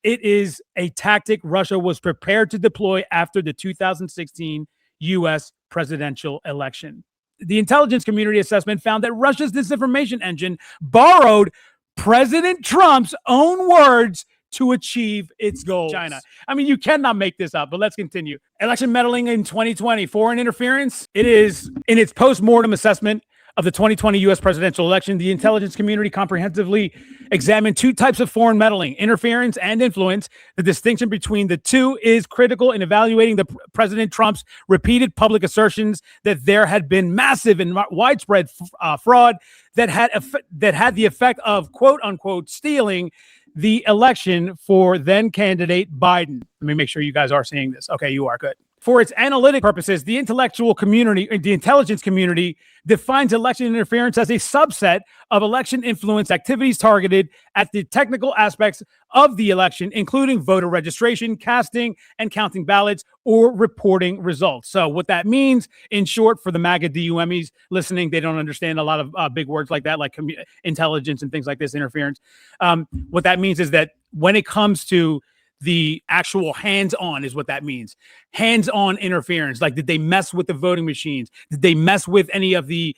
It is a tactic Russia was prepared to deploy after the 2016 U.S. presidential election. The intelligence community assessment found that Russia's disinformation engine borrowed President Trump's own words to achieve its goals. China. I mean, you cannot make this up, but let's continue. Election meddling in 2020, foreign interference. It is in its post-mortem assessment of the 2020 U.S. presidential election, the intelligence community comprehensively examined two types of foreign meddling, interference and influence. The distinction between the two is critical in evaluating the President Trump's repeated public assertions that there had been massive and widespread fraud that had the effect of, quote unquote, stealing the election for then candidate Biden. Let me make sure you guys are seeing this. Okay, you are. Good. For its analytic purposes, the intellectual community, the intelligence community, defines election interference as a subset of election influence activities targeted at the technical aspects of the election, including voter registration, casting and counting ballots, or reporting results. So what that means, in short, for the MAGA DUMEs listening, they don't understand a lot of big words like that, like intelligence and things like this, interference. What that means is that when it comes to the actual hands-on is what that means. Hands-on interference. Like, did they mess with the voting machines? Did they mess with any of the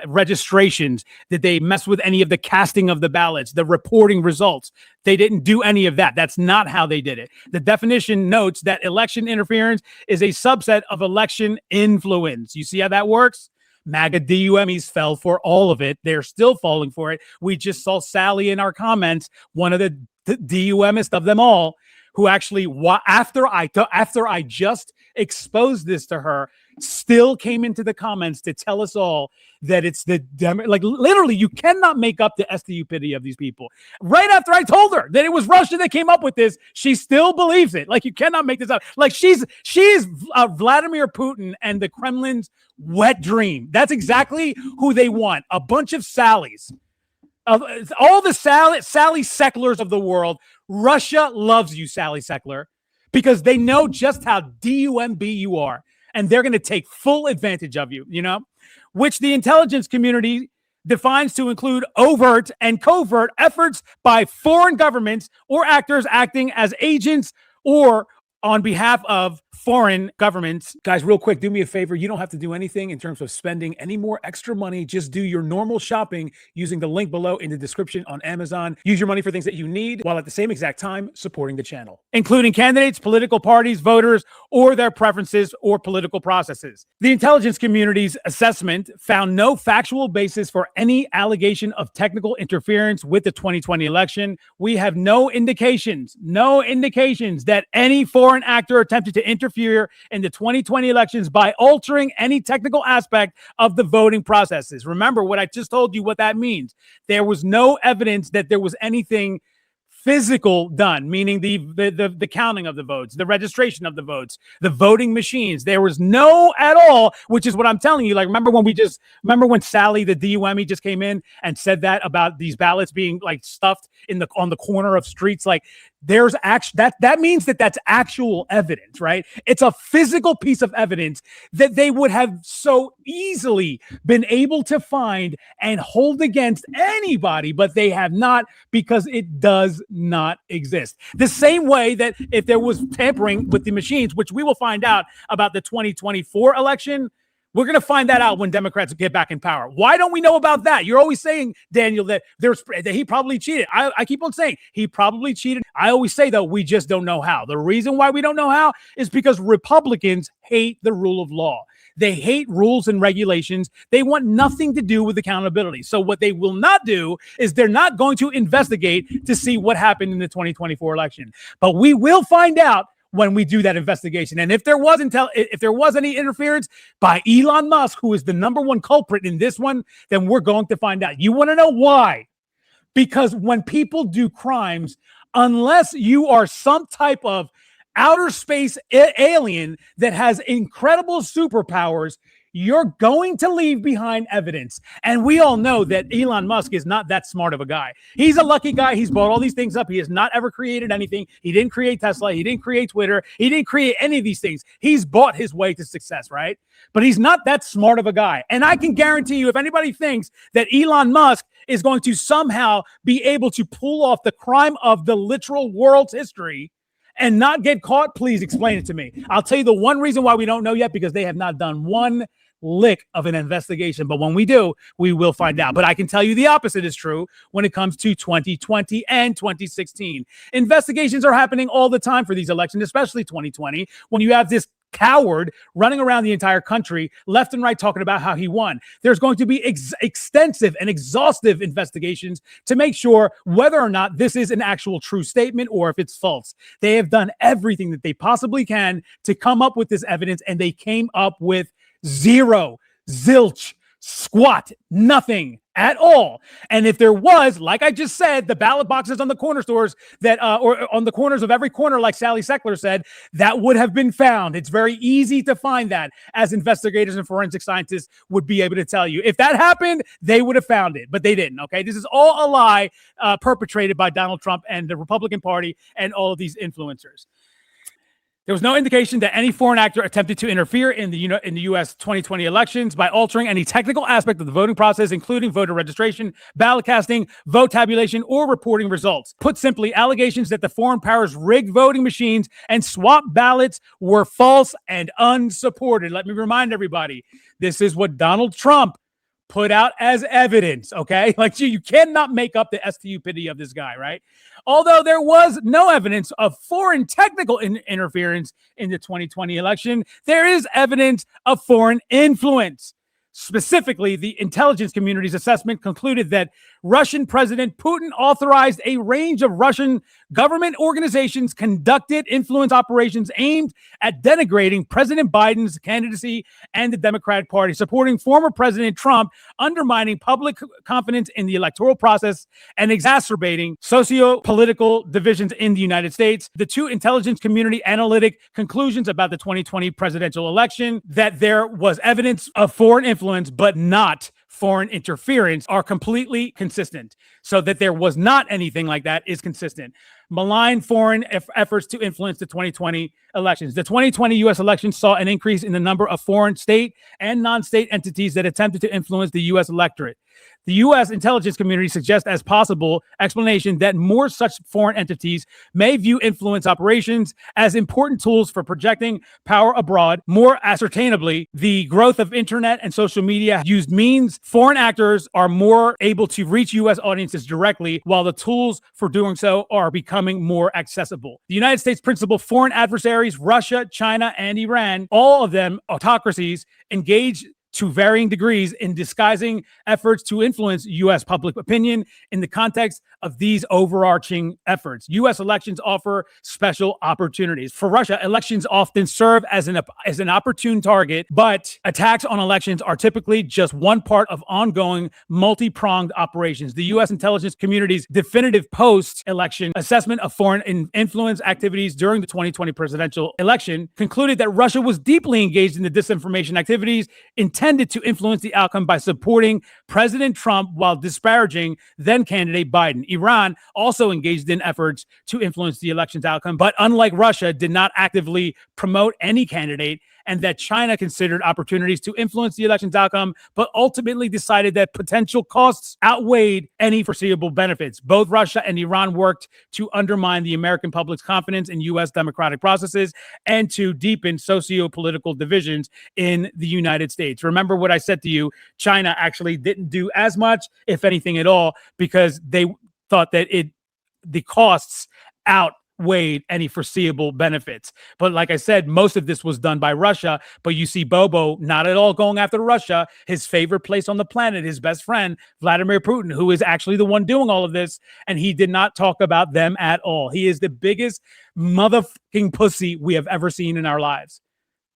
registrations? Did they mess with any of the casting of the ballots, the reporting results? They didn't do any of that. That's not how they did it. The definition notes that election interference is a subset of election influence. You see how that works? MAGA DUMEs fell for all of it. They're still falling for it. We just saw Sally in our comments, one of the DUMist of them all, who actually, after I just exposed this to her, still came into the comments to tell us all that it's like, literally, you cannot make up the stupidity of these people. Right after I told her that it was Russia that came up with this, she still believes it. Like, you cannot make this up. Like, she is Vladimir Putin and the Kremlin's wet dream. That's exactly who they want. A bunch of Sallys. All the Sally Secklers of the world. Russia loves you, Sally Seckler, because they know just how DUMB you are, and they're going to take full advantage of you, which the intelligence community defines to include overt and covert efforts by foreign governments or actors acting as agents or on behalf of foreign governments. Guys, real quick, do me a favor. You don't have to do anything in terms of spending any more extra money. Just do your normal shopping using the link below in the description on Amazon. Use your money for things that you need while at the same exact time supporting the channel, including candidates, political parties, voters, or their preferences or political processes. The intelligence community's assessment found no factual basis for any allegation of technical interference with the 2020 election. We have no indications that any foreign actor attempted to interfere in the 2020 elections by altering any technical aspect of the voting processes. Remember what I just told you, what that means. There was no evidence that there was anything physical done, meaning the counting of the votes, the registration of the votes, the voting machines. There was no at all, which is what I'm telling you. Like, remember when Sally, the DUME, just came in and said that about these ballots being like stuffed on the corner of streets? Like, there's that means that that's actual evidence, right? It's a physical piece of evidence that they would have so easily been able to find and hold against anybody, but they have not, because it does not exist. The same way that if there was tampering with the machines, which we will find out about the 2024 election, we're going to find that out when Democrats get back in power. Why don't we know about that? You're always saying, Daniel, that he probably cheated. I keep on saying he probably cheated. I always say, though, we just don't know how. The reason why we don't know how is because Republicans hate the rule of law. They hate rules and regulations. They want nothing to do with accountability. So what they will not do is they're not going to investigate to see what happened in the 2024 election. But we will find out when we do that investigation. And if there was any interference by Elon Musk, who is the number one culprit in this one, then we're going to find out. You want to know why? Because when people do crimes, unless you are some type of outer space alien that has incredible superpowers, you're going to leave behind evidence. And we all know that Elon Musk is not that smart of a guy. He's a lucky guy. He's bought all these things up. He has not ever created anything. He didn't create Tesla. He didn't create Twitter. He didn't create any of these things. He's bought his way to success, right? But he's not that smart of a guy. And I can guarantee you, if anybody thinks that Elon Musk is going to somehow be able to pull off the crime of the literal world's history and not get caught, please explain it to me. I'll tell you the one reason why we don't know yet, because they have not done one lick of an investigation. But when we do, we will find out. But I can tell you the opposite is true when it comes to 2020 and 2016. Investigations are happening all the time for these elections, especially 2020, when you have this coward running around the entire country left and right talking about how he won. There's going to be extensive and exhaustive investigations to make sure whether or not this is an actual true statement or if it's false. They have done everything that they possibly can to come up with this evidence, and they came up with zero, zilch, squat, nothing at all. And if there was, like I just said, the ballot boxes on the corner stores that, or on the corners of every corner, like Sally Seckler said, that would have been found. It's very easy to find that, as investigators and forensic scientists would be able to tell you. If that happened, they would have found it, but they didn't. Okay. This is all a lie perpetrated by Donald Trump and the Republican Party and all of these influencers. There was no indication that any foreign actor attempted to interfere in the U.S. 2020 elections by altering any technical aspect of the voting process, including voter registration, ballot casting, vote tabulation, or reporting results. Put simply, allegations that the foreign powers rigged voting machines and swapped ballots were false and unsupported. Let me remind everybody, this is what Donald Trump put out as evidence, okay? Like you cannot make up the stupidity of this guy, right? Although there was no evidence of foreign technical interference in the 2020 election, there is evidence of foreign influence. Specifically, the intelligence community's assessment concluded that Russian President Putin authorized a range of Russian government organizations conducted influence operations aimed at denigrating President Biden's candidacy and the Democratic Party, supporting former President Trump, undermining public confidence in the electoral process, and exacerbating socio-political divisions in the United States. The two intelligence community analytic conclusions about the 2020 presidential election, that there was evidence of foreign influence but not foreign interference, are completely consistent. So that there was not anything like that is consistent. Malign foreign efforts to influence the 2020 elections. The 2020 U.S. elections saw an increase in the number of foreign state and non-state entities that attempted to influence the U.S. electorate. The U.S. intelligence community suggests as possible explanation that more such foreign entities may view influence operations as important tools for projecting power abroad. More ascertainably, the growth of internet and social media used means foreign actors are more able to reach U.S. audiences directly, while the tools for doing so are becoming more accessible. The United States' principal foreign adversaries, Russia, China, and Iran, all of them autocracies, engage to varying degrees in disguising efforts to influence U.S. public opinion in the context of these overarching efforts. U.S. elections offer special opportunities. For Russia, elections often serve as an opportune target, but attacks on elections are typically just one part of ongoing multi-pronged operations. The U.S. intelligence community's definitive post-election assessment of foreign influence activities during the 2020 presidential election concluded that Russia was deeply engaged in the disinformation activities intended to influence the outcome by supporting President Trump while disparaging then-candidate Biden. Iran also engaged in efforts to influence the election's outcome, but unlike Russia, did not actively promote any candidate, and that China considered opportunities to influence the election's outcome, but ultimately decided that potential costs outweighed any foreseeable benefits. Both Russia and Iran worked to undermine the American public's confidence in U.S. democratic processes and to deepen socio-political divisions in the United States. Remember what I said to you, China actually didn't do as much, if anything at all, because they thought that the costs outweighed any foreseeable benefits. But like I said, most of this was done by Russia. But you see Bobo not at all going after Russia, his favorite place on the planet, his best friend, Vladimir Putin, who is actually the one doing all of this. And he did not talk about them at all. He is the biggest motherfucking pussy we have ever seen in our lives.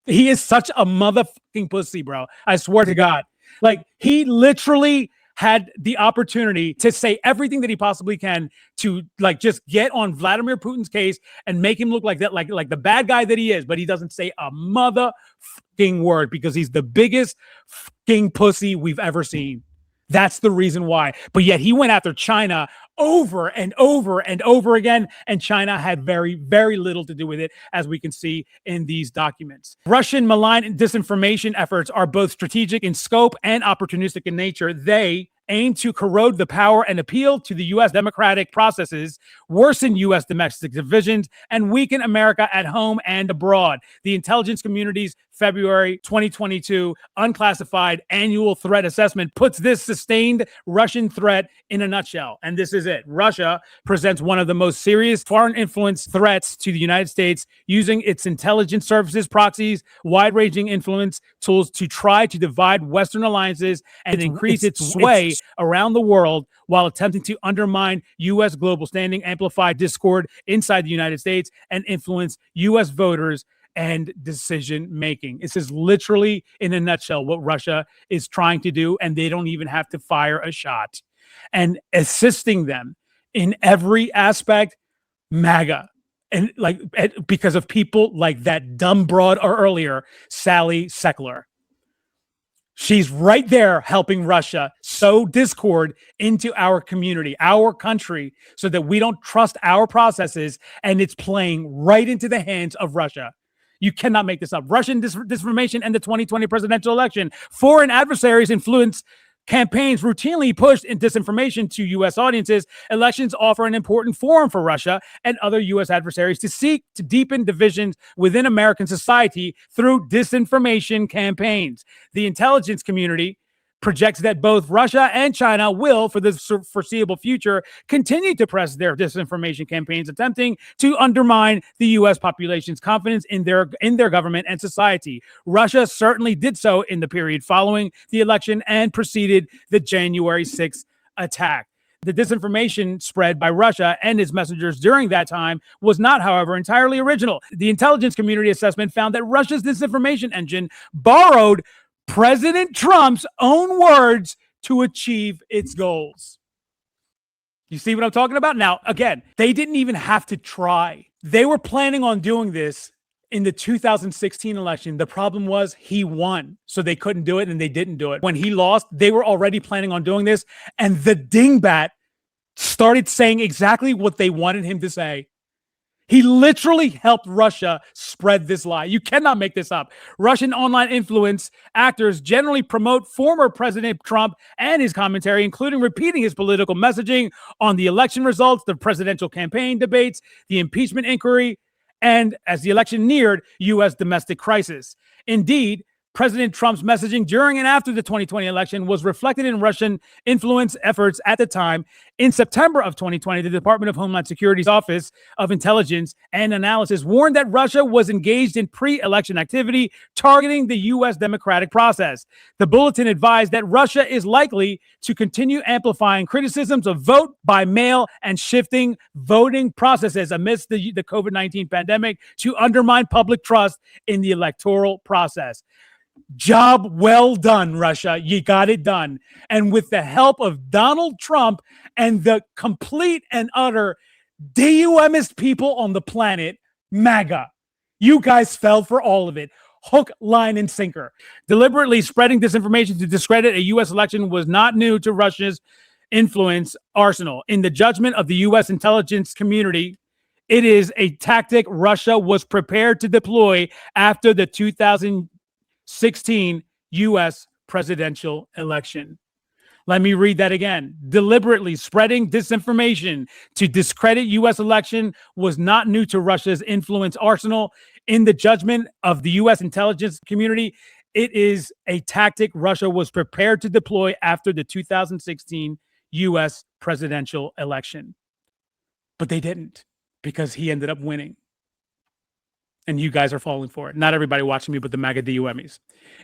He is such a motherfucking pussy, bro. I swear to God. Like, he literally had the opportunity to say everything that he possibly can to like just get on Vladimir Putin's case and make him look like that, like the bad guy that he is, but he doesn't say a motherfucking word because he's the biggest fucking pussy we've ever seen. That's the reason why. But yet he went after China over and over and over again, and China had very, very little to do with it, as we can see in these documents. Russian malign and disinformation efforts are both strategic in scope and opportunistic in nature. They aim to corrode the power and appeal to the U.S. democratic processes, worsen U.S. domestic divisions, and weaken America at home and abroad. The intelligence community's February 2022 unclassified annual threat assessment puts this sustained Russian threat in a nutshell. And this is it. Russia presents one of the most serious foreign influence threats to the United States, using its intelligence services, proxies, wide-ranging influence tools to try to divide Western alliances and increase its sway around the world while attempting to undermine U.S. global standing, amplify discord inside the United States, and influence U.S. voters and decision making. This is literally, in a nutshell, what Russia is trying to do, and they don't even have to fire a shot. And assisting them in every aspect, MAGA. And like, because of people like that dumb broad or earlier, Sally Seckler. She's right there helping Russia sow discord into our community, our country, so that we don't trust our processes, and it's playing right into the hands of Russia. You cannot make this up. Russian disinformation and the 2020 presidential election. Foreign adversaries influence campaigns routinely pushed in disinformation to U.S. audiences. Elections offer an important forum for Russia and other U.S. adversaries to seek to deepen divisions within American society through disinformation campaigns. The intelligence community projects that both Russia and China will, for the foreseeable future, continue to press their disinformation campaigns, attempting to undermine the U.S. population's confidence in their government and society. Russia certainly did so in the period following the election and preceded the January 6th attack. The disinformation spread by Russia and its messengers during that time was not, however, entirely original. The intelligence community assessment found that Russia's disinformation engine borrowed President Trump's own words to achieve its goals. You see what I'm talking about? Now, again, they didn't even have to try. They were planning on doing this in the 2016 election. The problem was he won, so they couldn't do it, and they didn't do it. When he lost, they were already planning on doing this, and the dingbat started saying exactly what they wanted him to say. He literally helped Russia spread this lie. You cannot make this up. Russian online influence actors generally promote former President Trump and his commentary, including repeating his political messaging on the election results, the presidential campaign debates, the impeachment inquiry, and, as the election neared, U.S. domestic crisis. Indeed, President Trump's messaging during and after the 2020 election was reflected in Russian influence efforts at the time. In September of 2020, the Department of Homeland Security's Office of Intelligence and Analysis warned that Russia was engaged in pre-election activity targeting the U.S. democratic process. The bulletin advised that Russia is likely to continue amplifying criticisms of vote by mail and shifting voting processes amidst the COVID-19 pandemic to undermine public trust in the electoral process. Job well done, Russia. You got it done. And with the help of Donald Trump and the complete and utter DUMist people on the planet, MAGA, you guys fell for all of it. Hook, line, and sinker. Deliberately spreading disinformation to discredit a U.S. election was not new to Russia's influence arsenal. In the judgment of the U.S. intelligence community, it is a tactic Russia was prepared to deploy after the 2016 U.S. presidential election. Let me read that again. Deliberately spreading disinformation to discredit U.S. election was not new to Russia's influence arsenal. In the judgment of the U.S. intelligence community, it is a tactic Russia was prepared to deploy after the 2016 U.S. presidential election. But they didn't, because he ended up winning. And you guys are falling for it. Not everybody watching me, but the MAGA DUMmies.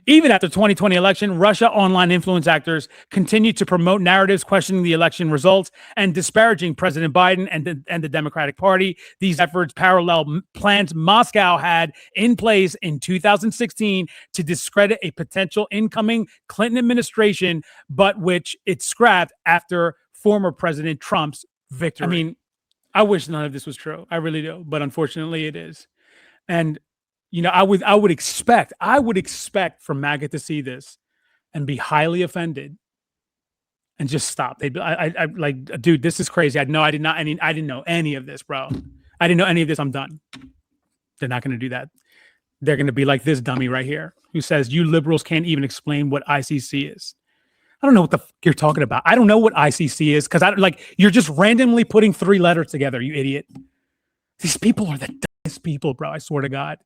Even after the 2020 election, Russia online influence actors continue to promote narratives questioning the election results and disparaging President Biden and the Democratic Party. These efforts parallel plans Moscow had in place in 2016 to discredit a potential incoming Clinton administration, but which it scrapped after former President Trump's victory. I mean, I wish none of this was true. I really do. But unfortunately, it is. And, you know, I would expect from MAGA to see this and be highly offended and just stop. They'd be, I like, dude, this is crazy. I didn't know any of this, bro. I didn't know any of this. I'm done. They're not going to do that. They're going to be like this dummy right here who says, you liberals can't even explain what ICC is. I don't know what the fuck you're talking about. I don't know what ICC is because you're just randomly putting 3 letters together, you idiot. These people are the dumbest people, bro. I swear to God.